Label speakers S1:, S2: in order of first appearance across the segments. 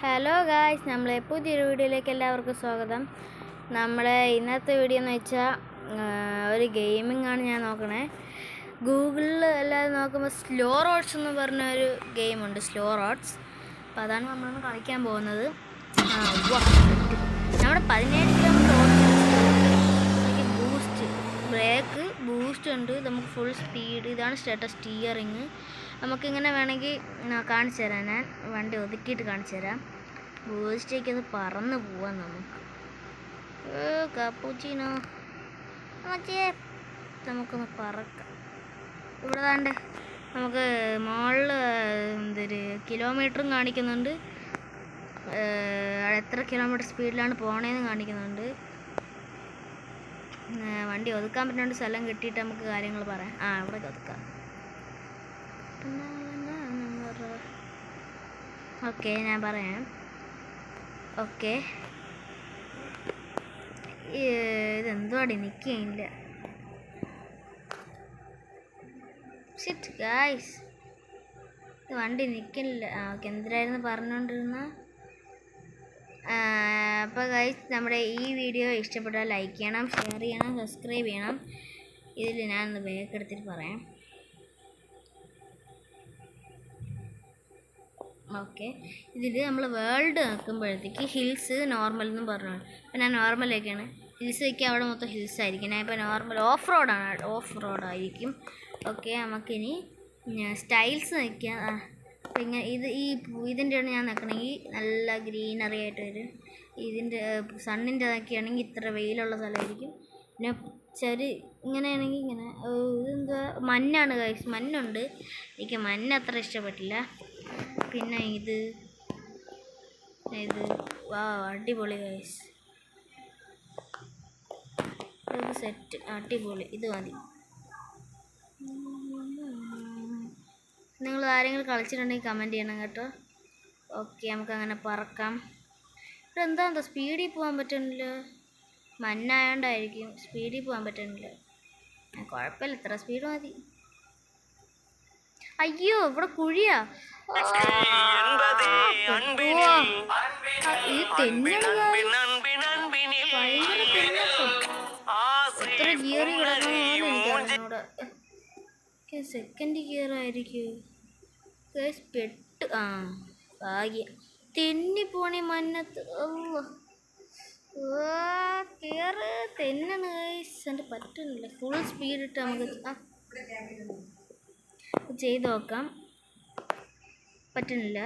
S1: Hello guys, നമ്മളെ പുതിയൊരു വീഡിയോയിലേക്ക് എല്ലാവർക്കും സ്വാഗതം. നമ്മളെ ഇന്നത്തെ വീഡിയോ എന്ന് വെച്ചാൽ ഒരു ഗെയിമിംഗ് ആണ് ഞാൻ നോക്കണേ. ഗൂഗിളിൽ എല്ലാവരും നോക്കുമ്പോൾ സ്ലോ റോഡ്സ് എന്ന് പറഞ്ഞൊരു ഗെയിമുണ്ട്, സ്ലോ റോഡ്സ്. അപ്പോൾ അതാണ് നമ്മളൊന്ന് കളിക്കാൻ പോകുന്നത്. നമ്മുടെ 17 കിലോമീറ്റർ ഓടിച്ച് ബൂസ്റ്റ്, ബ്രേക്ക്, ബൂസ്റ്റ് ഉണ്ട്, നമുക്ക് ഫുൾ സ്പീഡ്. ഇതാണ് സ്റ്റിയറിങ്. നമുക്കിങ്ങനെ വേണമെങ്കിൽ കാണിച്ചു തരാം. ഞാൻ വണ്ടി ഒതുക്കിയിട്ട് കാണിച്ചു തരാം. ബൂസ്റ്റേക്ക് അത് പറന്ന് പോവാം നമുക്ക്. കപ്പൂച്ചിനോ നമുക്കൊന്ന് പറക്കാം. ഇവിടെ താണ്ട് നമുക്ക് മുകളിൽ എന്തൊരു കിലോമീറ്ററും കാണിക്കുന്നുണ്ട്, എത്ര കിലോമീറ്റർ സ്പീഡിലാണ് പോണേന്ന് കാണിക്കുന്നുണ്ട്. വണ്ടി ഒതുക്കാൻ പറ്റുന്ന സ്ഥലം കിട്ടിയിട്ട് നമുക്ക് കാര്യങ്ങൾ പറയാം. ഇവിടെ ഒതുക്കാം. ഓക്കെ, ഞാൻ പറയാം. ഓക്കെ, ഇതെന്തുവാടി നിൽക്കില്ല. ഷിറ്റ് ഗായ്സ്, വണ്ടി നിൽക്കില്ല. ഓക്കെ, എന്തിനായിരുന്നു പറഞ്ഞുകൊണ്ടിരുന്ന? അപ്പോൾ ഗായ്സ്, നമ്മുടെ ഈ വീഡിയോ ഇഷ്ടപ്പെട്ടാൽ ലൈക്ക് ചെയ്യണം, ഷെയർ ചെയ്യണം, സബ്സ്ക്രൈബ് ചെയ്യണം. ഇതിൽ ഞാനൊന്ന് ബാക്ക് എടുത്തിട്ട് പറയാം. ഓക്കെ, ഇതിൽ നമ്മൾ വേൾഡ് ആക്കുമ്പോഴത്തേക്ക് ഹിൽസ് നോർമൽ എന്നും പറഞ്ഞു. അപ്പോൾ ഞാൻ നോർമലൊക്കെയാണ്. ഹിൽസ് വയ്ക്കുക, അവിടെ മൊത്തം ഹിൽസ് ആയിരിക്കും. ഞാൻ ഇപ്പോൾ നോർമൽ ഓഫ് റോഡായിരിക്കും. ഓക്കെ, നമുക്കിനി സ്റ്റൈൽസ് വയ്ക്കാം. അപ്പോൾ ഇങ്ങനെ ഇതിൻ്റെയാണ് ഞാൻ നിൽക്കണമെങ്കിൽ നല്ല ഗ്രീനറി ആയിട്ട് വരും. ഇതിൻ്റെ സണ്ണിൻ്റെ ഇതൊക്കെയാണെങ്കിൽ ഇത്ര വെയിലുള്ള സ്ഥലമായിരിക്കും. പിന്നെ ഇങ്ങനെയാണെങ്കിൽ ഇങ്ങനെ ഇതെന്താ മഞ്ഞാണ് ഗൈസ്, മഞ്ഞുണ്ട്. എനിക്ക് മഞ്ഞ അത്ര ഇഷ്ടപ്പെട്ടില്ല. പിന്നെ ഇത് അടിപൊളി ഗൈസ്, ഇത് സെറ്റ് അടിപൊളി, ഇത് മതി. നിങ്ങൾ ആരെങ്കിലും കളിച്ചിട്ടുണ്ടെങ്കിൽ കമൻറ്റ് ചെയ്യണം കേട്ടോ. ഓക്കെ, നമുക്കങ്ങനെ പറക്കാം. ഇതെന്താ സ്പീഡിൽ പോകാൻ പറ്റുന്നില്ല? മഞ്ഞായോണ്ടായിരിക്കും സ്പീഡിൽ പോകാൻ പറ്റുന്നില്ല. കുഴപ്പമില്ല, ഇത്ര സ്പീഡ് മതി. അയ്യോ, ഇവിടെ കുഴിയാ. ഈ തെന്നണ് ഭയങ്കര തെന്നപ്പം. എത്ര ഗിയറി കിടക്കണമെന്ന് എനിക്കറിഞ്ഞൂടെ. സെക്കൻഡ് ഗിയർ ആയിരിക്കും. പെട്ട് ഭാഗ്യം. തെന്നി പോണി മഞ്ഞത്ത്. കയറ് തെന്നാണ് ഗൈസ്, എൻ്റെ പറ്റുന്നില്ല. ഫുൾ സ്പീഡ് ഇട്ട് നമുക്ക് ചെയ്ത് നോക്കാം. പറ്റുന്നില്ല.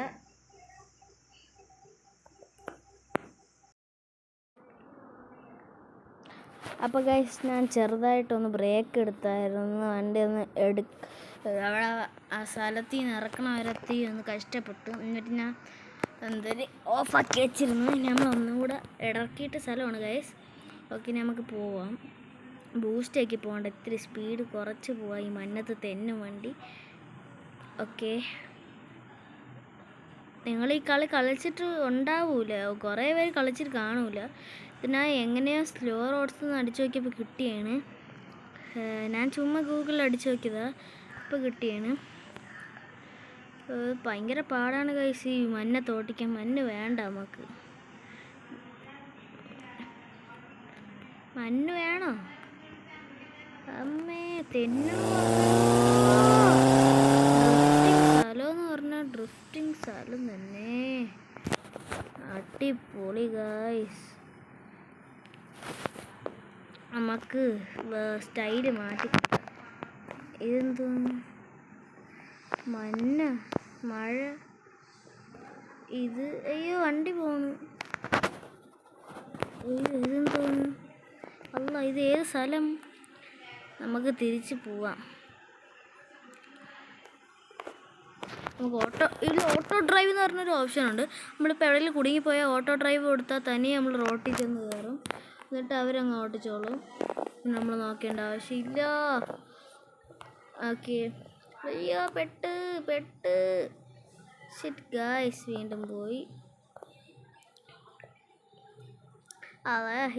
S1: അപ്പോൾ ഗൈസ്, ഞാൻ ചെറുതായിട്ടൊന്ന് ബ്രേക്ക് എടുത്തായിരുന്നു. വണ്ടി ഒന്ന് അവിടെ ആ സ്ഥലത്തിൽ നിന്ന് ഇറക്കണവരെത്തി ഒന്ന് കഷ്ടപ്പെട്ടു. എന്നിട്ട് ഞാൻ എന്തൊരു ഓഫാക്കി വെച്ചിരുന്നു. നമ്മളൊന്നും കൂടെ ഇറക്കിയിട്ട് സ്ഥലമാണ് ഗൈസ്. ഓക്കെ, നമുക്ക് പോവാം. ബൂസ്റ്റേക്ക് പോകണ്ട, ഇത്തിരി സ്പീഡ് കുറച്ച് പോവാം. ഈ മഞ്ഞത്ത് തെന്നും വണ്ടി. ഓക്കെ, നിങ്ങൾ ഈ കളി കളിച്ചിട്ട് ഉണ്ടാവൂല, കുറേ പേര് കളിച്ചിട്ട് കാണൂല. പിന്നെ എങ്ങനെയോ സ്ലോ റോഡ്സ് എന്ന് അടിച്ചു നോക്കിയപ്പോൾ കിട്ടിയാണ്. ഞാൻ ചുമ്മാ ഗൂഗിളിൽ അടിച്ചു നോക്കിയതാണ്, ഇപ്പോൾ കിട്ടിയാണ്. ഭയങ്കര പാടാണ് ഗൈസ് ഈ മഞ്ഞത്ത് ഓട്ടിക്കാൻ. മഞ്ഞ് വേണ്ട നമുക്ക്. മഞ്ഞ് വേണോ? അമ്മേ, സ്ഥലമെന്ന് പറഞ്ഞാൽ ഡ്രിഫ്റ്റിംഗ് സ്ഥലം തന്നെ. അടിപൊളി ഗൈസ്. നമുക്ക് സ്റ്റൈല് മാറ്റി. ഇതെന്തോന്ന് മഴ ഇത്? അയ്യോ, വണ്ടി പോണു. ഇതെന്തോന്ന്? അല്ല, ഇത് ഏത് സ്ഥലം? നമുക്ക് തിരിച്ച് പോവാം. നമുക്ക് ഓട്ടോ ഡ്രൈവ് എന്ന് പറഞ്ഞൊരു ഓപ്ഷൻ ഉണ്ട്. നമ്മളിപ്പോൾ എവിടെയെങ്കിലും കുടുങ്ങിപ്പോയാൽ ഓട്ടോ ഡ്രൈവ് കൊടുത്താൽ തനിയെ നമ്മൾ റോട്ടിൽ ചെന്ന് കയറും. എന്നിട്ട് അവരങ്ങ് ഓട്ടിച്ചോളും, നമ്മൾ നോക്കേണ്ട ആവശ്യമില്ല. ഓക്കെ, അയ്യോ, പെട്ട് ഷിറ്റ് ഗായ്സ്, വീണ്ടും പോയി.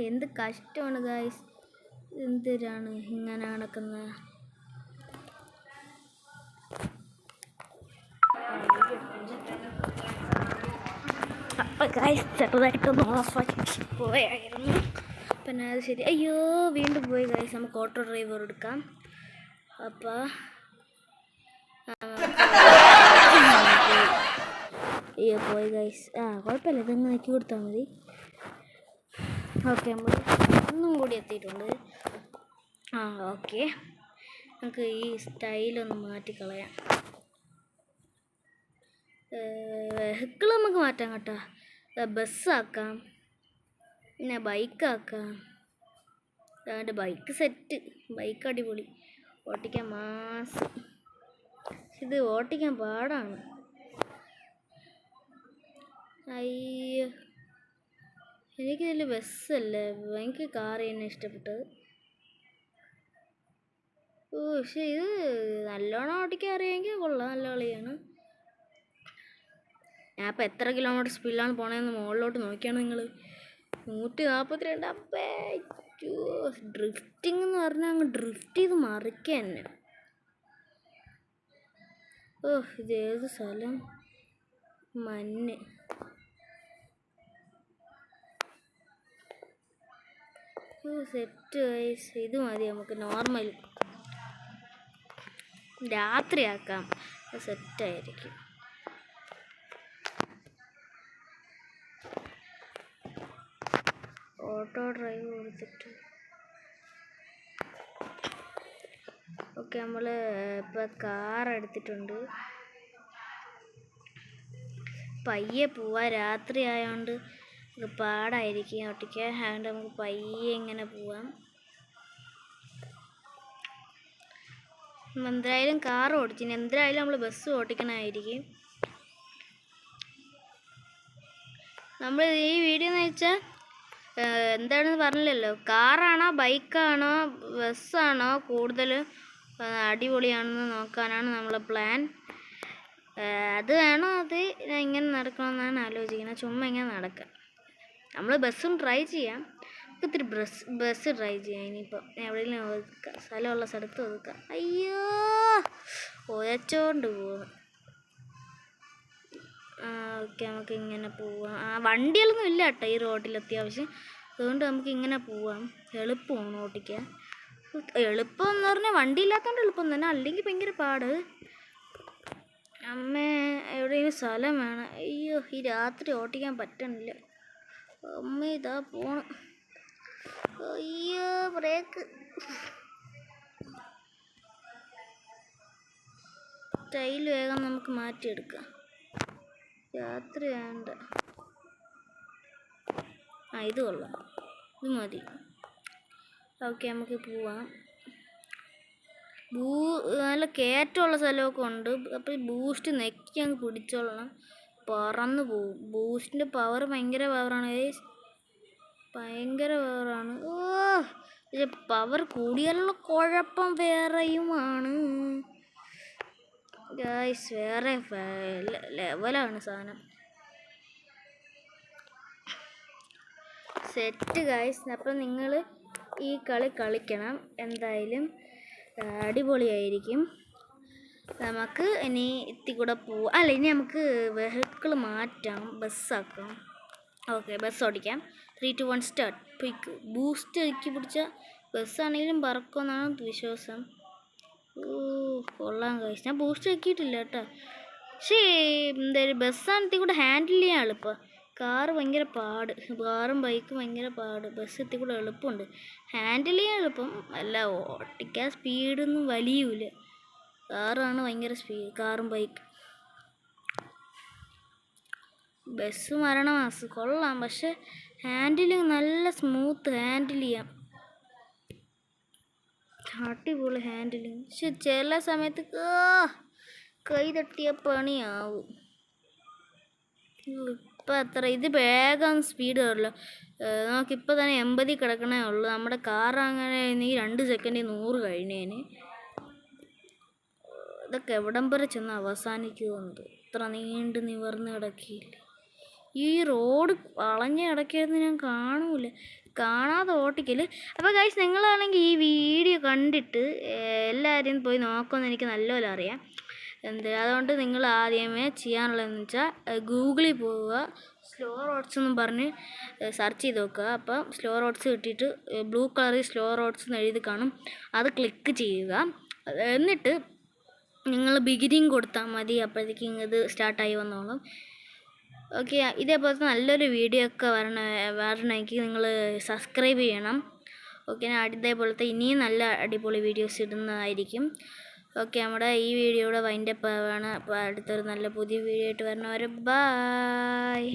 S1: എന്ത് കഷ്ടമാണ് ഗായ്സ്, എന്തിനാണ് ഇങ്ങനെ നടക്കുന്നത്? ഗൈസ് ചെറുതായിട്ടൊന്ന് ഓഫാക്കി പോയായിരുന്നു. പിന്നെ അത് ശരി. അയ്യോ വീണ്ടും പോയി ഗൈസ്. നമുക്ക് ഓട്ടോ ഡ്രൈവർ എടുക്കാം. അപ്പോൾ അയ്യോ പോയി ഗൈസ്. കുഴപ്പമില്ല, ഇതൊന്ന് നോക്കി കൊടുത്താൽ മതി. ഓക്കെ നമ്മൾ ഒന്നും കൂടി എത്തിയിട്ടുണ്ട്. ഓക്കെ നമുക്ക് ഈ സ്റ്റൈലൊന്ന് മാറ്റിക്കളയാം. വെഹിക്കിൾ നമുക്ക് മാറ്റാം കേട്ടോ. ബസ്സാക്കാം, പിന്നെ ബൈക്കാക്കാം. അതിൻ്റെ ബൈക്ക് സെറ്റ്, ബൈക്ക് അടിപൊളി, ഓട്ടിക്കാൻ മാസ്. ഇത് ഓട്ടിക്കാൻ പാടാണ്. അയ്യോ എനിക്കിതിൽ ബസ്സല്ലേ, എനിക്ക് കാർ തന്നെ ഇഷ്ടപ്പെട്ടത്. പക്ഷേ ഇത് നല്ലോണം ഓടിക്കാൻ അറിയാമെങ്കിൽ കൊള്ളാം, നല്ല കളിയാണ്. ഞാൻ ഇപ്പോൾ എത്ര കിലോമീറ്റർ സ്പീഡിലാണ് പോണതെന്ന് മുകളിലോട്ട് നോക്കിയാണ് നിങ്ങൾ. 142. അപ്പേ ഡ്രിഫ്റ്റിംഗ് എന്ന് പറഞ്ഞാൽ അങ്ങ് ഡ്രിഫ്റ്റ് ചെയ്ത് മറിക്കുക തന്നെ. ഇതേത് സ്ഥലം? മഞ്ഞ്. സെറ്റ് വൈസ് ഇത് മതി നമുക്ക്. നോർമൽ രാത്രിയാക്കാം, സെറ്റായിരിക്കും. ഓട്ടോ ഡ്രൈവ് കൊടുത്തിട്ട് ഓക്കെ നമ്മൾ ഇപ്പോൾ കാർ എടുത്തിട്ടുണ്ട്. പയ്യെ പോവാം, രാത്രി ആയതുകൊണ്ട് പാടായിരിക്കും ഓട്ടിക്കാൻ. അതുകൊണ്ട് നമുക്ക് പയ്യെ ഇങ്ങനെ പോവാം. എന്തായാലും കാർ ഓടിച്ചിന്, എന്തായാലും നമ്മൾ ബസ് ഓടിക്കണമായിരിക്കും. നമ്മൾ ഈ വീഡിയോ എന്ന് വെച്ചാൽ എന്താണെന്ന് പറഞ്ഞില്ലല്ലോ, കാറാണോ ബൈക്കാണോ ബസ്സാണോ കൂടുതൽ അടിപൊളിയാണെന്ന് നോക്കാനാണ് നമ്മളെ പ്ലാൻ. അത് വേണോ അത് ഇങ്ങനെ നടക്കണമെന്നാണ് ആലോചിക്കുന്നത്. ചുമ്മാ ഇങ്ങനെ നടക്കാം. നമ്മൾ ബസ്സും ട്രൈ ചെയ്യാം. ഇത്തിരി ബസ് ട്രൈ ചെയ്യാം. ഇനിയിപ്പോൾ എവിടെയെങ്കിലും ഒതുക്കാം, സ്ഥലമുള്ള സ്ഥലത്ത് ഒതുക്കാം. അയ്യോ ഒയച്ചോണ്ട് പോകുന്നു. ഓക്കെ നമുക്ക് ഇങ്ങനെ പോവാം. വണ്ടികളൊന്നും ഇല്ല കേട്ടോ ഈ റോഡിൽ അത്യാവശ്യം, അതുകൊണ്ട് നമുക്ക് ഇങ്ങനെ പോവാം. എളുപ്പമാണ് ഓട്ടിക്കാൻ. എളുപ്പം എന്ന് പറഞ്ഞാൽ വണ്ടി ഇല്ലാത്തതുകൊണ്ട് എളുപ്പം തന്നെ, അല്ലെങ്കിൽ ഭയങ്കര പാട്. അമ്മേ എവിടെയെങ്കിലും സ്ഥലം വേണം. അയ്യോ ഈ രാത്രി ഓട്ടിക്കാൻ പറ്റണില്ല. അമ്മ ഇതാ പോണം. അയ്യോ ബ്രേക്ക്. സ്റ്റൈൽ വേഗം നമുക്ക് മാറ്റിയെടുക്കാം. രാത്രി വേണ്ട. ഇത് കൊള്ളാം, ഇത് മതി. ഓക്കെ നമുക്ക് പോവാം. നല്ല കയറ്റമുള്ള സ്ഥലമൊക്കെ ഉണ്ട്. അപ്പോൾ ബൂസ്റ്റ് നെക്കി അങ്ങ് പിടിച്ചോളണം, പറന്ന് പോവും. ബൂസ്റ്റിൻ്റെ പവർ ഭയങ്കര പവറാണ്, ഭയങ്കര പവറാണ്. പക്ഷെ പവർ കൂടിയാലുള്ള കുഴപ്പം വേറെയുമാണ് ഗൈസ്. വേറെ ലെവലാണ് സാധനം. Set guys. അപ്പം നിങ്ങൾ ഈ കളി കളിക്കണം എന്തായാലും, അടിപൊളിയായിരിക്കും. നമുക്ക് ഇനി കൂടെ പോവാം. അല്ല ഇനി നമുക്ക് വെഹിക്കിൾ മാറ്റാം, ബസ്സാക്കാം. ഓക്കെ ബസ് ഓടിക്കാം. 3, 2, 1 സ്റ്റാർട്ട്. പിക്ക് ബൂസ്റ്റ് ഇക്കി പിടിച്ച ബസ്സാണെങ്കിലും പറക്കുമെന്നാണ് വിശ്വാസം. കൊള്ളാം കഴിച്ച്. ഞാൻ ബൂസ്റ്റ് ആക്കിയിട്ടില്ല കേട്ടോ. പക്ഷേ എന്തായാലും ബസ്സാണ് കൂടെ ഹാൻഡിൽ ചെയ്യാൻ എളുപ്പം. കാറ് ഭയങ്കര പാട്, കാറും ബൈക്കും ഭയങ്കര പാട്. ബസ് കൂടെ എളുപ്പമുണ്ട്, ഹാൻഡിൽ ചെയ്യാൻ എളുപ്പം. അല്ല ഓട്ടിക്കാൻ സ്പീഡൊന്നും വലിയൂല. കാറാണ് ഭയങ്കര സ്പീഡ്, കാറും ബൈക്കും. ബസ് മരണമാസ് കൊള്ളാം, പക്ഷെ ഹാൻഡിലിങ് നല്ല സ്മൂത്ത് ഹാൻഡിൽ ചെയ്യാം. അടിപൊളി ഹാൻഡിലിങ്. പക്ഷെ ചില സമയത്ത് കൈ തട്ടിയ പണിയാവും. ഇപ്പം അത്ര ഇത് വേഗം സ്പീഡ് കയറില്ല. നമുക്കിപ്പോൾ തന്നെ 80 കിടക്കണേ ഉള്ളൂ. നമ്മുടെ കാർ അങ്ങനെ ഈ 2 സെക്കൻഡിൽ 100 കഴിഞ്ഞേന്. ഇതൊക്കെ എവിടം വരെ ചെന്ന് അവസാനിക്കുമെന്നത്. ഇത്ര നീണ്ട് നിവർന്ന് കിടക്കിയില്ല. ഈ റോഡ് വളഞ്ഞ് കിടക്കിയെന്ന് ഞാൻ കാണാതെ ഓട്ടിക്കൽ. അപ്പോൾ ഗൈസ് നിങ്ങളാണെങ്കിൽ ഈ വീഡിയോ കണ്ടിട്ട് എല്ലാവരും പോയി നോക്കുമെന്ന് എനിക്ക് നല്ലപോലെ അറിയാം. അതുകൊണ്ട് നിങ്ങൾ ആദ്യമേ ചെയ്യാനുള്ളതെന്ന് വെച്ചാൽ ഗൂഗിളിൽ പോവുക, സ്ലോ റോഡ്സ് എന്നും പറഞ്ഞ് സെർച്ച് ചെയ്ത് നോക്കുക. അപ്പം സ്ലോ റോഡ്സ് കിട്ടിയിട്ട് ബ്ലൂ കളറിൽ സ്ലോ റോഡ്സ് എന്ന് എഴുതി കാണും, അത് ക്ലിക്ക് ചെയ്യുക. എന്നിട്ട് നിങ്ങൾ ബിഗിനിങ് കൊടുത്താൽ മതി, അപ്പോഴത്തേക്കും ഇത് സ്റ്റാർട്ടായി വന്നോളും. ഓക്കെ, ഇതേപോലത്തെ നല്ലൊരു വീഡിയോ ഒക്കെ വരണമെങ്കിൽ നിങ്ങൾ സബ്സ്ക്രൈബ് ചെയ്യണം. ഓക്കെ, ഞാൻ ഇതേപോലത്തെ ഇനിയും നല്ല അടിപൊളി വീഡിയോസ് ഇടുന്നതായിരിക്കും. ഓക്കെ, നമ്മുടെ ഈ വീഡിയോയുടെ വൈൻഡപ്പ് ആണ്. അപ്പോൾ അടുത്തൊരു നല്ല പുതിയ വീഡിയോ ആയിട്ട് വരണവരെ ബായ്.